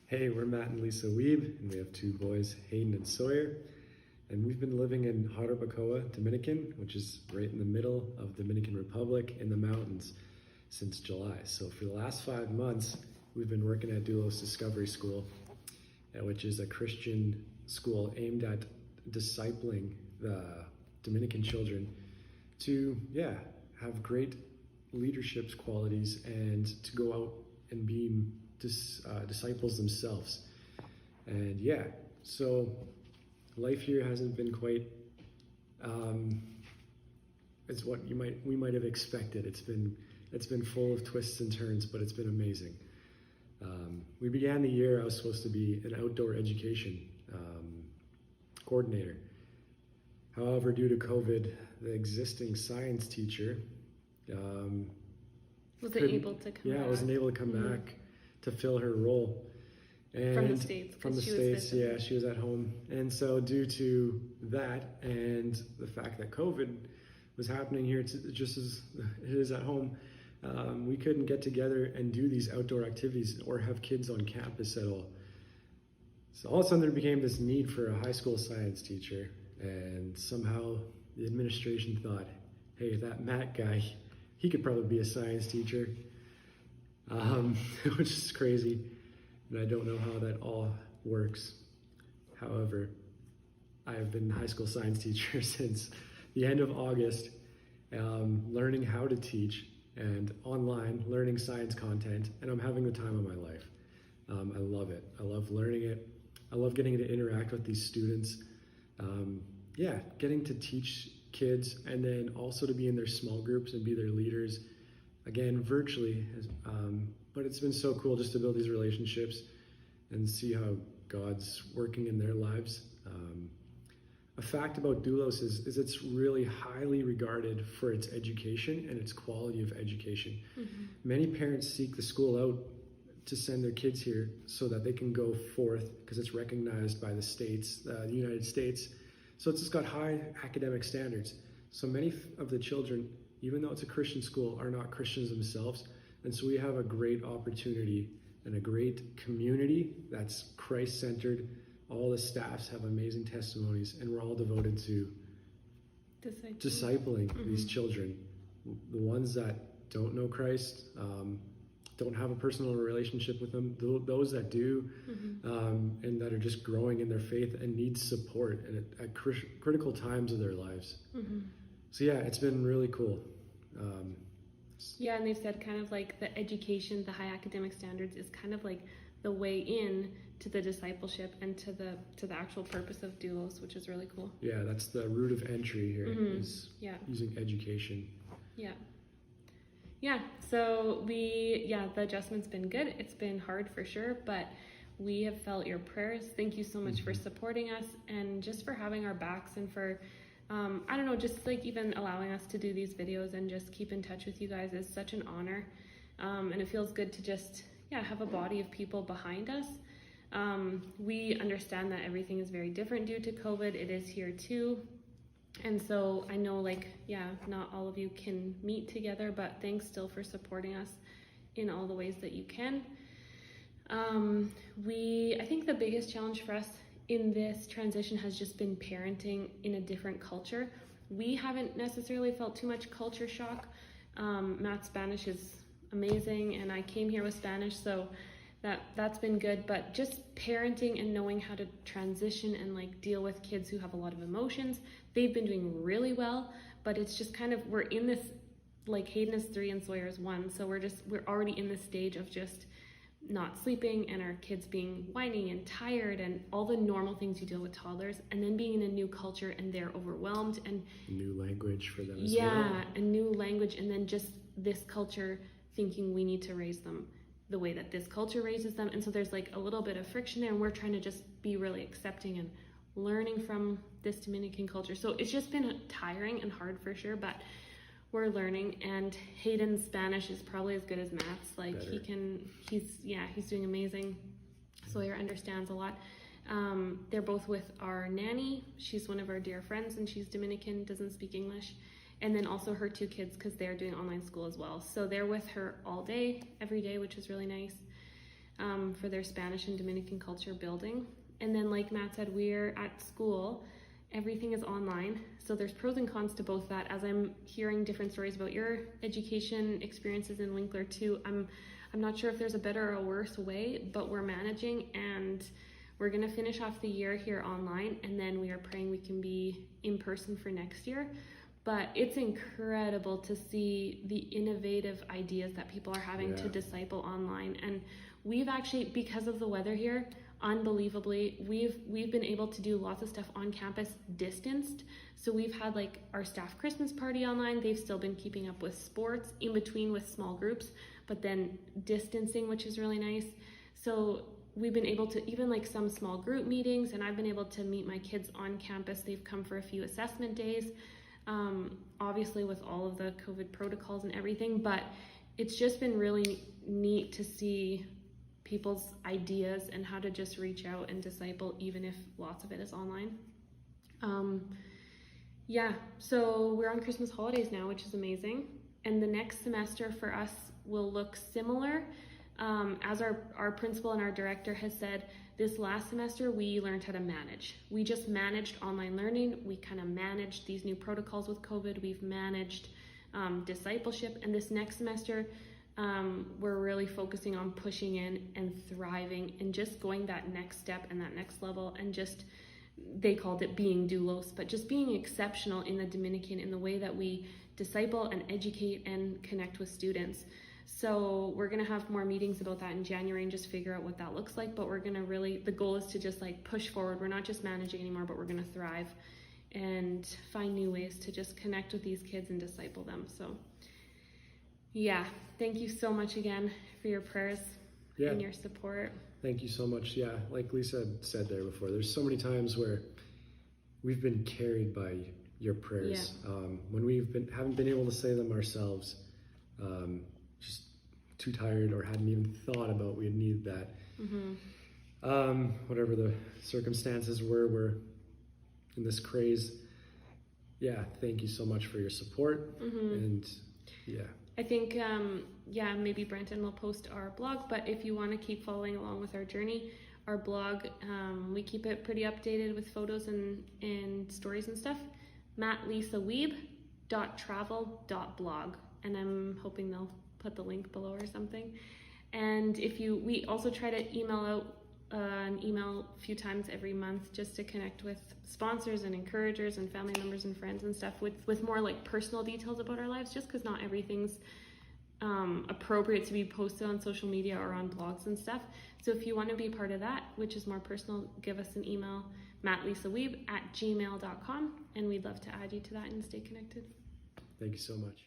Hey, we're Mattlisawiebe, and we have two boys, Hayden and Sawyer. And we've been living in Jarabacoa, Dominican, which is right in the middle of Dominican Republic in the mountains since July. So for the last 5 months, we've been working at Doulos Discovery School, which is a Christian school aimed at discipling the Dominican children to, have great leadership qualities and to go out and be disciples themselves. And so life here hasn't been quite it's what we might have expected. It's been full of twists and turns, but it's been amazing. We began the year, I was supposed to be an outdoor education coordinator. However, due to COVID, the existing science teacher wasn't able to come back. wasn't able to come back to fill her role. And from the States. She was at home. And so due to that and the fact that COVID was happening here just as it is at home, we couldn't get together and do these outdoor activities or have kids on campus at all. So all of a sudden there became this need for a high school science teacher, and somehow the administration thought, hey, that Matt guy, he could probably be a science teacher, which is crazy. And I don't know how that all works. However, I have been a high school science teacher since the end of August, learning how to teach and online learning science content, and I'm having the time of my life. I love it. I love learning it. I love getting to interact with these students. Getting to teach kids and then also to be in their small groups and be their leaders, again, virtually. But it's been so cool just to build these relationships and see how God's working in their lives. A fact about Doulos is it's really highly regarded for its education and its quality of education. Mm-hmm. Many parents seek the school out to send their kids here so that they can go forth because it's recognized by the states, the United States. So it's just got high academic standards. So many of the children, even though it's a Christian school, are not Christians themselves. And so we have a great opportunity and a great community that's Christ-centered. All the staffs have amazing testimonies, and we're all devoted to discipling these children. The ones that don't know Christ, don't have a personal relationship with them, those that do, and that are just growing in their faith and need support and at critical times of their lives. So it's been really cool. And they've said kind of like the education, the high academic standards is kind of like the way in to the discipleship and to the actual purpose of Doulos, which is really cool. Yeah, that's the route of entry here, is using education. So the adjustment's been good. It's been hard for sure, but we have felt your prayers. Thank you so much for supporting us and just for having our backs and for just like even allowing us to do these videos and just keep in touch with you guys is such an honor. And it feels good to just, have a body of people behind us. We understand that everything is very different due to COVID. It is here too. And so I know not all of you can meet together, but thanks still for supporting us in all the ways that you can. I think the biggest challenge for us in this transition has just been parenting in a different culture. We haven't necessarily felt too much culture shock. Matt's Spanish is amazing, and I came here with Spanish, so that's been good. But just parenting and knowing how to transition and like deal with kids who have a lot of emotions, they've been doing really well. But it's just kind of, we're in this, like Hayden is 3 and Sawyer is 1, so we're already in this stage of just not sleeping and our kids being whiny and tired and all the normal things you deal with toddlers, and then being in a new culture and they're overwhelmed and new language for them as well. A new language, and then just this culture thinking we need to raise them the way that this culture raises them, and so there's like a little bit of friction there, and we're trying to just be really accepting and learning from this Dominican culture. So it's just been tiring and hard for sure, but we're learning. And Hayden's Spanish is probably as good as Matt's. Like better. He's doing amazing. Sawyer understands a lot. They're both with our nanny. She's one of our dear friends, and she's Dominican, doesn't speak English. And then also her 2 kids, because they're doing online school as well. So they're with her all day, every day, which is really nice. for their Spanish and Dominican culture building. And then, like Matt said, we're at school. Everything is online. So there's pros and cons to both that. As I'm hearing different stories about your education experiences in Winkler too, I'm not sure if there's a better or a worse way, but we're managing, and we're gonna finish off the year here online, and then we are praying we can be in person for next year. But it's incredible to see the innovative ideas that people are having to disciple online. And we've actually, because of the weather here, unbelievably, we've been able to do lots of stuff on campus distanced. So we've had like our staff Christmas party online. They've still been keeping up with sports in between with small groups, but then distancing, which is really nice. So we've been able to even like some small group meetings, and I've been able to meet my kids on campus. They've come for a few assessment days, obviously with all of the COVID protocols and everything, but it's just been really neat to see people's ideas and how to just reach out and disciple, even if lots of it is online. So we're on Christmas holidays now, which is amazing. And the next semester for us will look similar. As our principal and our director has said, this last semester we learned how to manage. We just managed online learning. We kind of managed these new protocols with COVID. We've managed discipleship. And this next semester, we're really focusing on pushing in and thriving and just going that next step and that next level, and just, they called it being doulos, but just being exceptional in the Dominican in the way that we disciple and educate and connect with students. So we're gonna have more meetings about that in January and just figure out what that looks like, but we're gonna really, the goal is to just like push forward. We're not just managing anymore, but we're gonna thrive and find new ways to just connect with these kids and disciple them. So yeah, thank you so much again for your prayers and your support. Thank you so much. Yeah, like Lisa said there before, there's so many times where we've been carried by your prayers. When haven't been able to say them ourselves, just too tired or hadn't even thought about we need that. Whatever the circumstances were, we're in this craze. Yeah, thank you so much for your support. And I think, maybe Brenton will post our blog, but if you want to keep following along with our journey, our blog, we keep it pretty updated with photos and stories and stuff. Mattlisawiebe.travel.blog, and I'm hoping they'll put the link below or something. And we also try to email out an email a few times every month just to connect with sponsors and encouragers and family members and friends and stuff with more like personal details about our lives, just because not everything's appropriate to be posted on social media or on blogs and stuff. So if you want to be part of that, which is more personal, give us an email, Mattlisawiebe@gmail.com, and we'd love to add you to that and stay connected. Thank you so much.